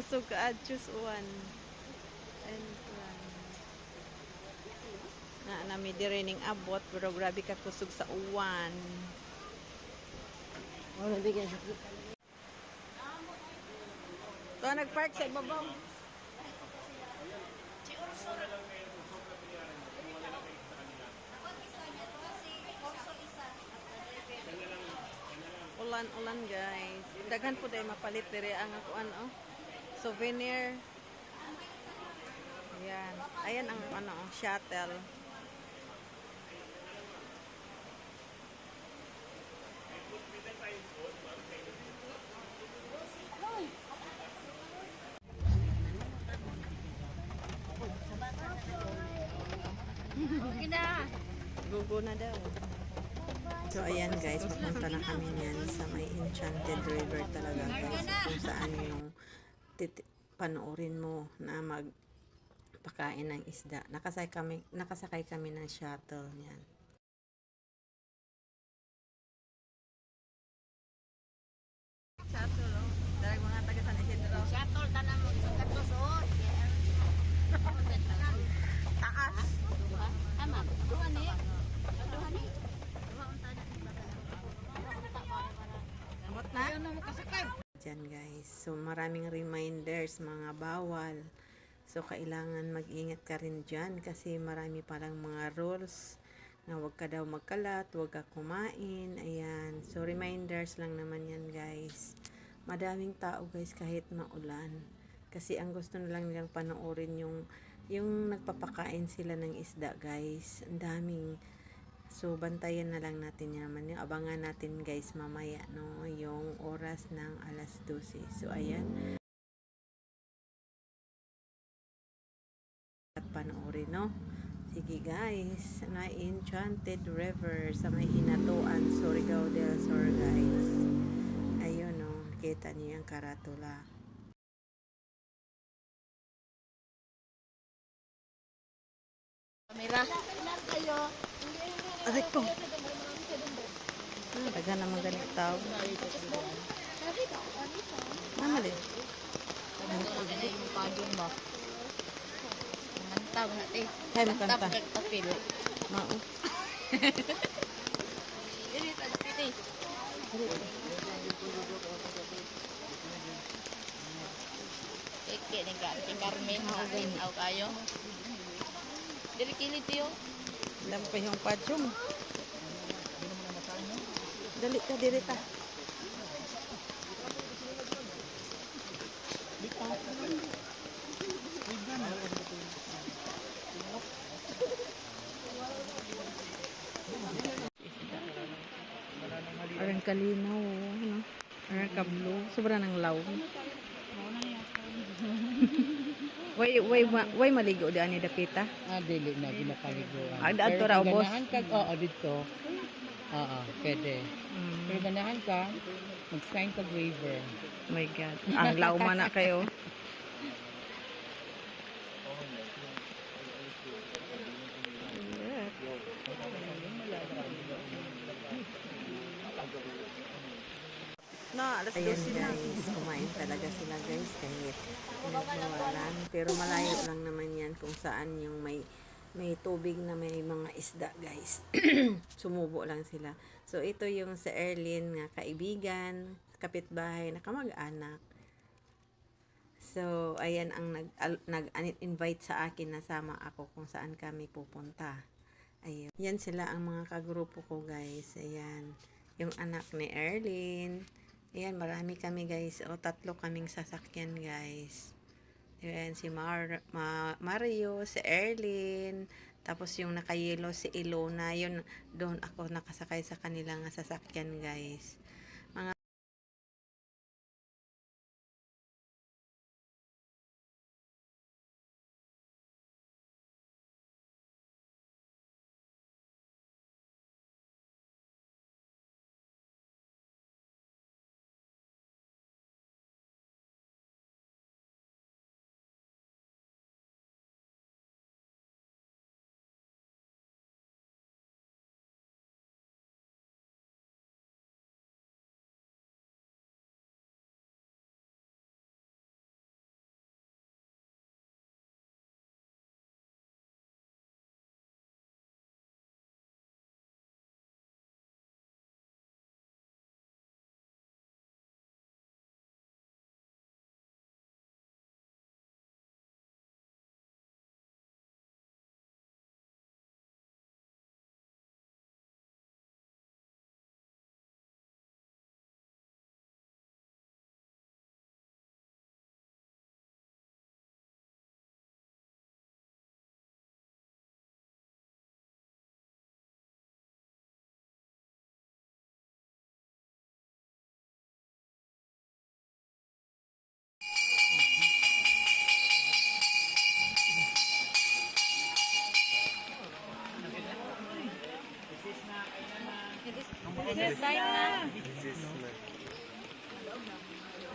Kusog ka choose one. And one. Nami dire ning abot pero grabe ka kusog sa uwan. Oh, nabigyan sa kita. To nagpark sa ibabaw. Ulan-ulan guys. Daghan po dahil mapalit dire ang ako ano. Souvenir. Ayan. Ayan ang ano, shuttle. Okay na. Gugo na daw. So ayan guys, papunta na kami niyan sa may Enchanted River talaga guys. Kung saan yung panoorin mo na magpakain ng isda. Nakasakay kami ng shuttle niyan. Shuttle, oh. Dari mga taga San Isidro. Shuttle tanang mo isang katos oh. Taas. Tama. Duha ni. Abot na? Diyan guys. So maraming reminders, mga bawal. So kailangan mag-ingat ka rin dyan kasi marami palang mga rules na wag ka daw magkalat, wag ka kumain. Ayan. So reminders lang naman yan guys. Madaming tao guys kahit maulan. Kasi ang gusto na lang nilang panoorin yung nagpapakain sila ng isda guys. Ang daming. So, bantayan na lang natin yaman. Yung abangan natin guys mamaya, no? Yung oras ng alas 12. So, ayan. At panoorin, no? Sige guys. Na Enchanted River sa may Hinatuan, Surigao del Sur guys. Ayun, no? Kita niyo yung karatula. Kamera. Kayo. Aray ko. Daga naman ganit tao. Mamali. Yung pagong ba? Mantap na te. Hay makanta. Tapil. Mao. Dili ta piti. Eke ni Carmen aw kayo. Dili kilit yo. Alam pa yung padyong. Dali ka, dirita. Parang kalinaw, ano? Parang kablo. Sobra ng law. Way maligo di ani dapita. Dili na ginapaliguan. Adto ra ubos. Ganahan ka, dito. Pwede. Pero ganahan ka, mag-sign ka waiver. Oh my God. Ang law man na kayo. No, alas 12 na. Guys, kumain talaga sila guys kahit nagmawalan. Pero malayo lang naman yan kung saan yung may tubig na may mga isda guys. Sumubo lang sila. So ito yung sa Erlin nga kaibigan, kapitbahay na kamag-anak. So ayan ang nag-invite sa akin na sama ako kung saan kami pupunta. Ayun. Yan sila ang mga kagrupo ko guys. Ayan. Yung anak ni Erlin. Ayan, marami kami guys. O, 3 kaming sasakyan guys. Ayan, si Mario, si Erlin. Tapos yung nakayelo si Ilona. Yun, doon ako nakasakay sa kanilang sasakyan guys.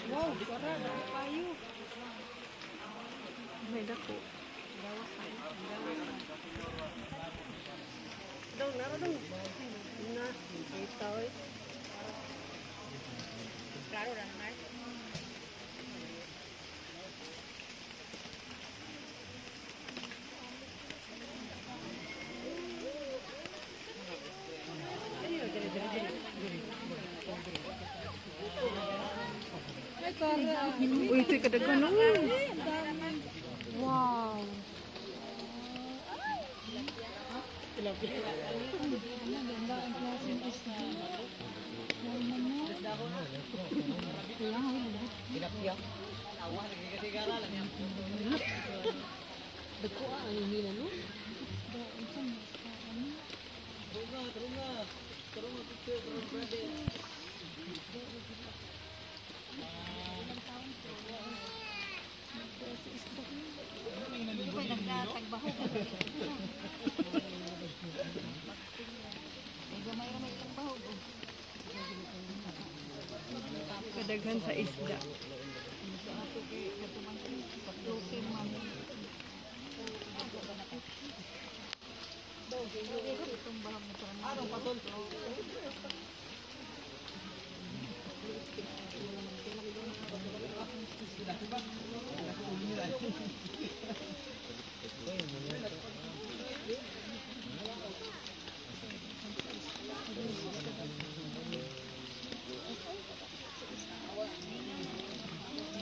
Wow, para na kayo. May dako. Klaro lang, Mar. Uy, ito'y kadagan. Wow. Tilapia. Kadaghan sa isda.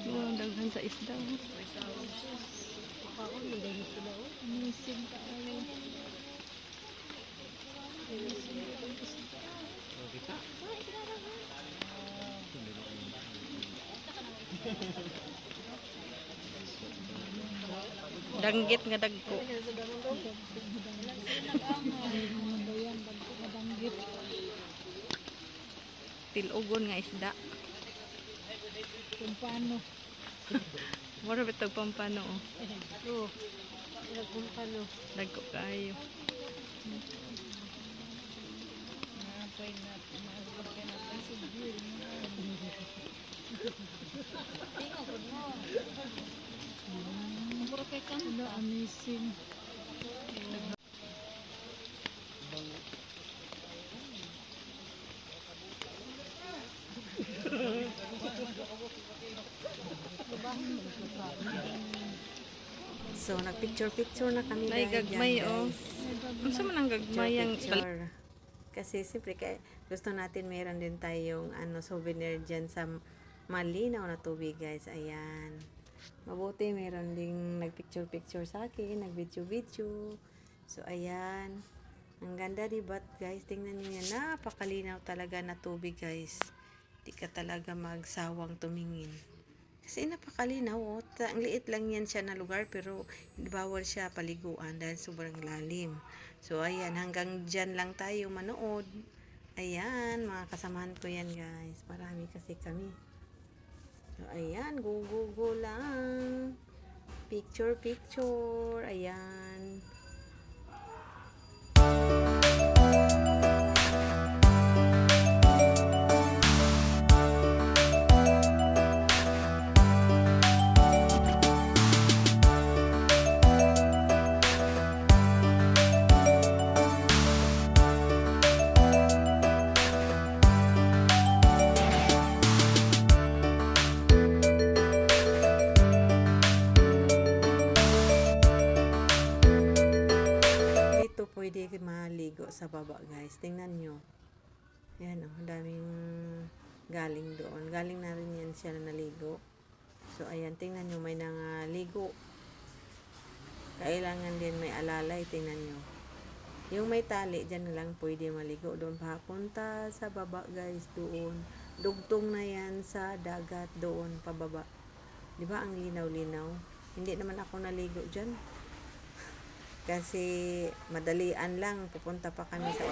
Wow, daghan sa isda. Danggit nga dagko. Tilugon nga isda. Pampano. Mura bitog pampano. Oh. Pampano. Dagko kayo. Ano, amazing. So, nagpicture-picture na kami. May dahil gagmay, dyan, oh. guys. Unsa man ang gagmay ang Picture. Kasi siyempre gusto natin meron din tayong souvenir dyan sa malinaw na tubig, guys. Ayan. Mabuti meron ding nagpicture-picture sa akin, nagvideo-video. So, ayan. Ang ganda, diba, guys? Tingnan niyo yan. Napakalinaw talaga na tubig, guys. Di ka talaga magsawang tumingin. Kasi napakalinaw, oh. Ang liit lang yan siya na lugar, pero bawal siya paliguan dahil sobrang lalim. So, ayan, hanggang dyan lang tayo manood. Ayan, mga kasamahan ko yan, guys. Marami kasi kami. So, ayan, go lang. Picture. Ayan. Dito pwede maligo sa baba, guys. Tingnan nyo. Ayan, oh, daming galing doon. Galing na rin yan siya na naligo. So, ayan, tingnan nyo, may nangaligo. Kailangan din may alalay, tingnan nyo. Yung may tali, dyan lang pwede maligo. Doon papunta sa baba, guys, doon. Dugtong na yan sa dagat doon, pababa. Diba, ang linaw-linaw? Hindi naman ako naligo dyan. Kasi madalian lang, pupunta pa kami sa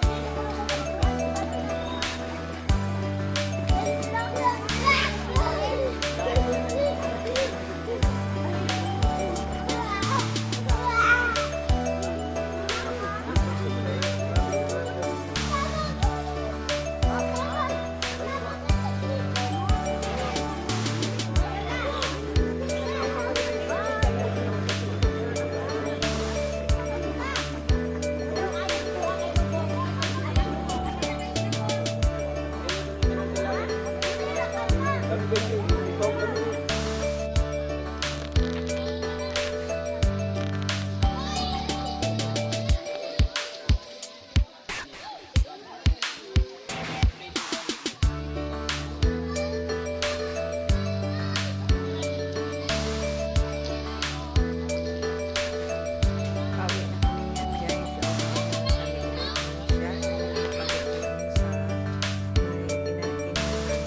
Pauwi na kami niyan, guys. So, siya. Pagod doon sa may pinagkinan namin ng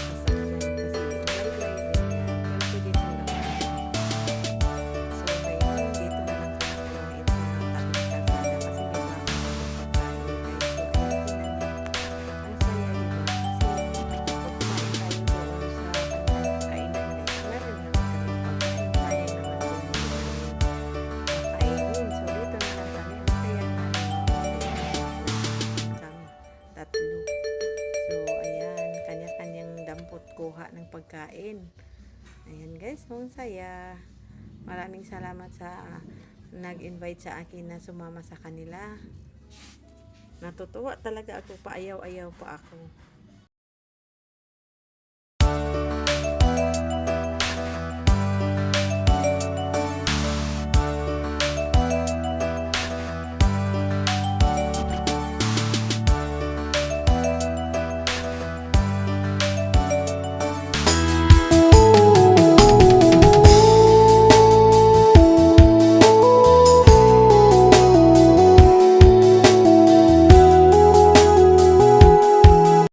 sasakyan kasi malaylay rin yan. Pero pwede silang so, ngayon, dito na lang kami kumain sa tabing kalsada kasi may bago kami pagkain, guys. So, ayan, tingnan niyo. Ang saya, diba? Kasi pag kumain tayo doon sa kanilang kainan, guys, meron naman kami pagkain. Sayang naman kung hindi namin kainin. So, dito na lang kami. Ang saya nga kami. Tatlo. So, ayan. Kanya-kanyang dampot kuha ng pagkain. Ayan, guys. Ang saya. Maraming salamat sa nag-invite sa akin na sumama sa kanila. Natutuwa talaga ako. Paayaw-ayaw pa ako.